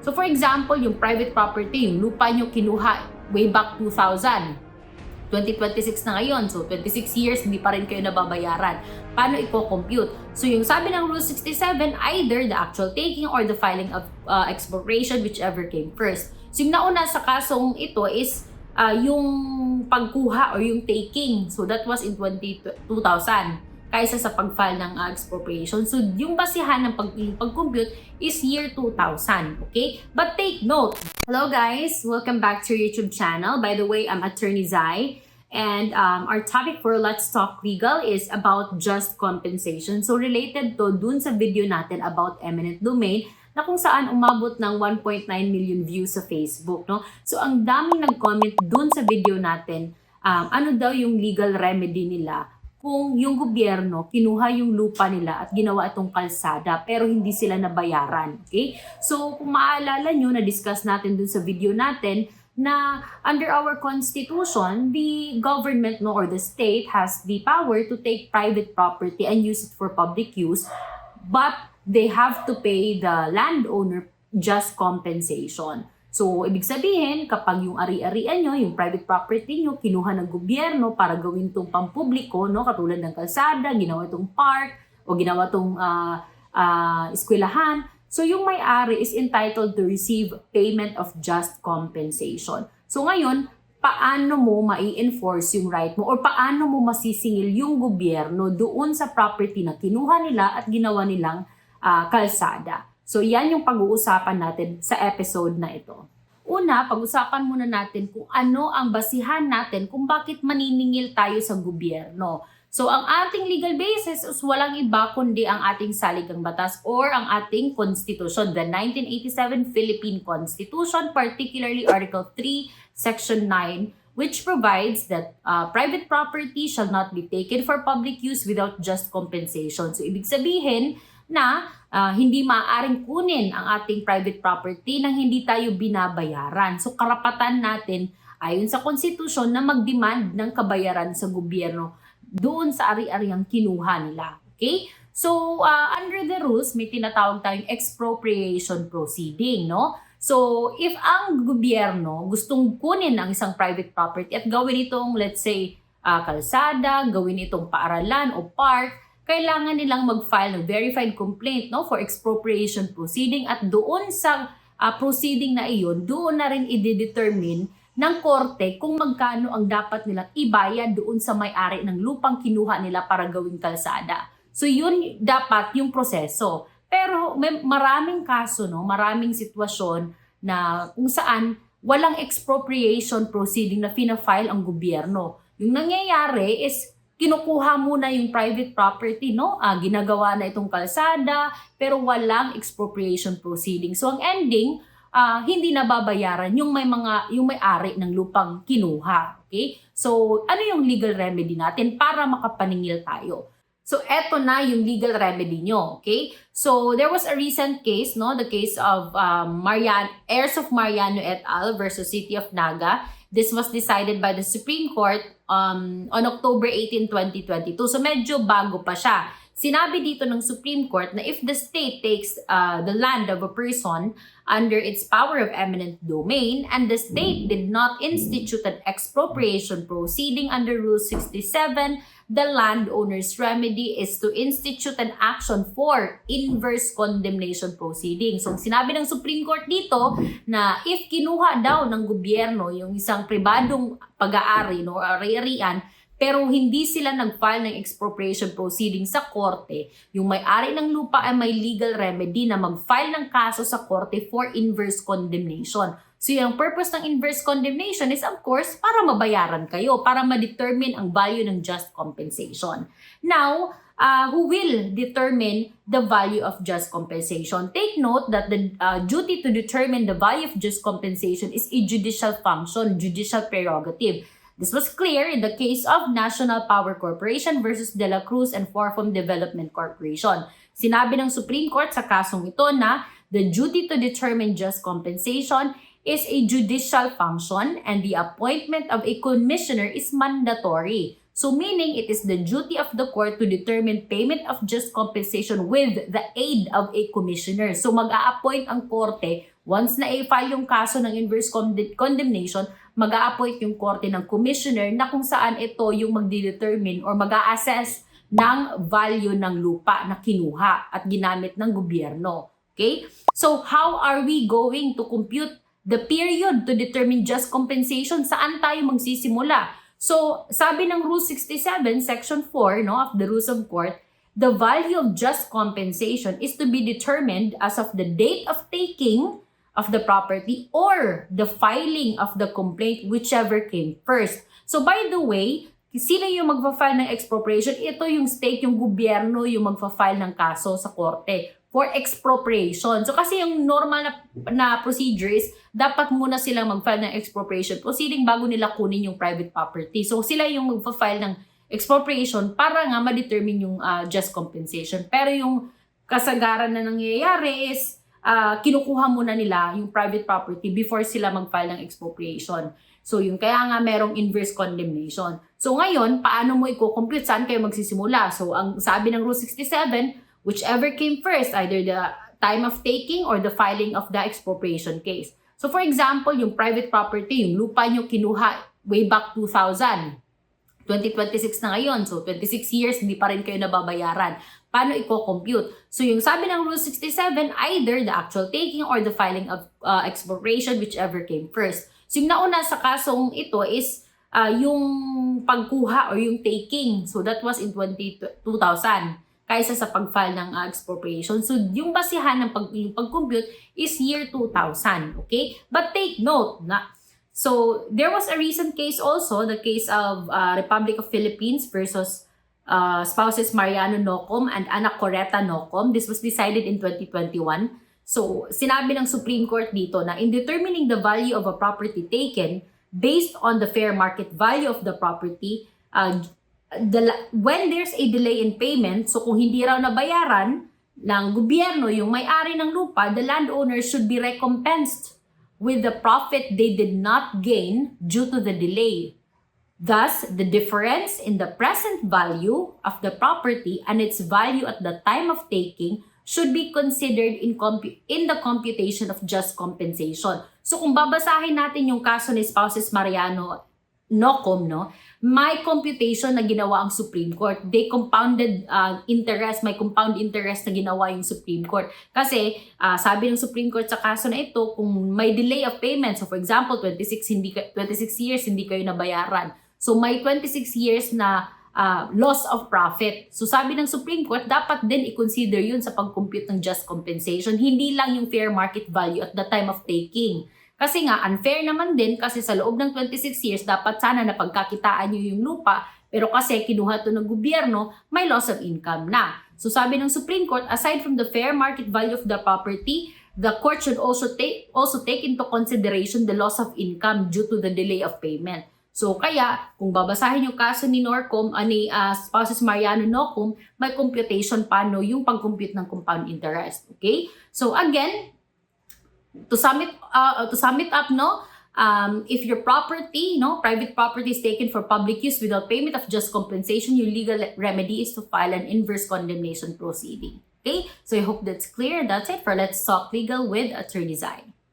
So for example, yung private property, yung lupa nyo kinuha way back 2000. 2026 na ngayon, so 26 years hindi pa rin kayo nababayaran. Paano i-compute? So yung sabi ng Rule 67, either the actual taking or the filing of expropriation, whichever came first. So yung nauna sa kasong ito is yung pagkuha or yung taking. So that was in 2000 kaysa sa pag-file ng expropriation. So yung basihan ng pag-compute is year 2000, okay? But take note. Hello guys, welcome back to your YouTube channel. By the way, I'm Attorney Zai, and our topic for Let's Talk Legal is about just compensation. So related to dun sa video natin about eminent domain na kung saan umabot ng 1.9 million views sa Facebook, no? So ang daming nag-comment dun sa video natin, ano daw yung legal remedy nila kung yung gobyerno kinuha yung lupa nila at ginawa itong kalsada pero hindi sila nabayaran. Okay? So kung maaalala nyo, na-discuss natin dun sa video natin na under our constitution, the government or the state has the power to take private property and use it for public use, but they have to pay the landowner just compensation. So, ibig sabihin, kapag yung ari-arian nyo, yung private property nyo, kinuha ng gobyerno para gawin itong pampubliko, no? Katulad ng kalsada, ginawa itong park, o ginawa itong eskwelahan. So, yung may-ari is entitled to receive payment of just compensation. So, ngayon, paano mo mai-enforce yung right mo or paano mo masisingil yung gobyerno doon sa property na kinuha nila at ginawa nilang kalsada? So, yan yung pag-uusapan natin sa episode na ito. Una, pag-usapan muna natin kung ano ang basihan natin kung bakit maniningil tayo sa gobyerno. So, ang ating legal basis is walang iba kundi ang ating saligang batas or ang ating constitution, the 1987 Philippine Constitution, particularly Article 3, Section 9, which provides that private property shall not be taken for public use without just compensation. So, ibig sabihin na hindi maaaring kunin ang ating private property nang hindi tayo binabayaran. So karapatan natin ayon sa konstitusyon na mag-demand ng kabayaran sa gobyerno doon sa ari-ariang kinuha nila. Okay? So under the rules, may tinatawag tayong expropriation proceeding, no? So if ang gobyerno gustong kunin ang isang private property at gawin itong, let's say, kalsada, gawin itong paaralan o park, kailangan nilang mag-file ng verified complaint, no, for expropriation proceeding, at doon sa proceeding na iyon, doon na rin i-determine ng korte kung magkano ang dapat nilang ibayad doon sa may-ari ng lupang kinuha nila para gawing kalsada. So yun dapat yung proseso. Pero may maraming kaso, no, maraming sitwasyon na kung saan walang expropriation proceeding na fina-file ang gobyerno. Yung nangyayari is kinukuha muna yung private property, no? Ginagawa na itong kalsada, pero walang expropriation proceeding. So ang ending, hindi nababayaran yung may-ari ng lupang kinuha. Okay? So ano yung legal remedy natin para makapaningil tayo? So eto na yung legal remedy nyo. Okay? So there was a recent case, no? The case of heirs of Mariano et al. Versus City of Naga. This was decided by the Supreme Court on October 18, 2022. So medyo bago pa siya. Sinabi dito ng Supreme Court na if the state takes the land of a person under its power of eminent domain and the state did not institute an expropriation proceeding under Rule 67, the landowner's remedy is to institute an action for inverse condemnation proceeding. So, sinabi ng Supreme Court dito na if kinuha daw ng gobyerno yung isang pribadong pag-aari, no, ari-arian, pero hindi sila nag-file ng expropriation proceeding sa korte, yung may-ari ng lupa ay may legal remedy na mag-file ng kaso sa korte for inverse condemnation. So yung purpose ng inverse condemnation is of course para mabayaran kayo, para ma-determine ang value ng just compensation. Now, who will determine the value of just compensation? Take note that the duty to determine the value of just compensation is a judicial function, judicial prerogative. This was clear in the case of National Power Corporation versus De La Cruz and Forfom Development Corporation. Sinabi ng Supreme Court sa kasong ito na the duty to determine just compensation is a judicial function and the appointment of a commissioner is mandatory. So meaning it is the duty of the court to determine payment of just compensation with the aid of a commissioner. So mag-a-appoint ang korte Once na i-file yung kaso ng inverse condemnation, mag-a-appoint yung korte ng commissioner na kung saan ito yung magdi-determine or mag-a-assess ng value ng lupa na kinuha at ginamit ng gobyerno. Okay? So, how are we going to compute the period to determine just compensation? Saan tayo magsisimula? So, sabi ng Rule 67, Section 4 of the Rules of Court, the value of just compensation is to be determined as of the date of taking of the property or the filing of the complaint, whichever came first. So by the way, sino yung magfa-file ng expropriation? Ito yung state, yung gobyerno yung magfa-file ng kaso sa korte for expropriation. So kasi yung normal na procedure is dapat muna silang mag-file ng expropriation proceeding bago nila kunin yung private property. So sila yung magfa-file ng expropriation para nga ma-determine yung just compensation. Pero yung kasagaran na nangyayari is kinukuha muna nila yung private property before sila mag-file ng expropriation. So yung kaya nga merong inverse condemnation. So ngayon, paano mo i-compute? Saan kayo magsisimula? So ang sabi ng Rule 67, whichever came first, either the time of taking or the filing of the expropriation case. So for example, yung private property, yung lupa nyo kinuha way back 2000. 2026 na ngayon. So, 26 years, hindi pa rin kayo nababayaran. Paano i-compute? So, yung sabi ng Rule 67, either the actual taking or the filing of expropriation, whichever came first. So, yung nauna sa kasong ito is yung pagkuha or yung taking. So, that was in 2000 kaysa sa pag-file ng expropriation. So, yung basihan ng pag-compute is year 2000. Okay? But take note na so, there was a recent case also, the case of Republic of Philippines versus spouses Mariano Nocom and Ana Coreta Nocom. This was decided in 2021. So, sinabi ng Supreme Court dito na in determining the value of a property taken based on the fair market value of the property, when there's a delay in payment, so kung hindi raw nabayaran ng gobyerno yung may-ari ng lupa, the landowner should be recompensed with the profit they did not gain due to the delay. Thus, the difference in the present value of the property and its value at the time of taking should be considered in the computation of just compensation. So kung babasahin natin yung kaso ni spouses Mariano Nocom, may computation na ginawa ang Supreme Court. They compounded interest, may compound interest na ginawa yung Supreme Court. Kasi sabi ng Supreme Court sa kaso na ito, kung may delay of payment, so for example, 26 years hindi kayo nabayaran. So may 26 years na loss of profit. So sabi ng Supreme Court, dapat din i-consider yun sa pag-compute ng just compensation. Hindi lang yung fair market value at the time of taking. Kasi nga, unfair naman din kasi sa loob ng 26 years, dapat sana na pagkakitaan nyo yung lupa, pero kasi kinuha to ng gobyerno, may loss of income na. So sabi ng Supreme Court, aside from the fair market value of the property, the court should also take into consideration the loss of income due to the delay of payment. So kaya, kung babasahin yung kaso ni spouses Mariano Nocom, may computation paano yung pag-compute ng compound interest. Okay? So again, to sum it up, if your property, private property is taken for public use without payment of just compensation, your legal remedy is to file an inverse condemnation proceeding. Okay? So I hope that's clear. That's it for Let's Talk Legal with Attorney Zai.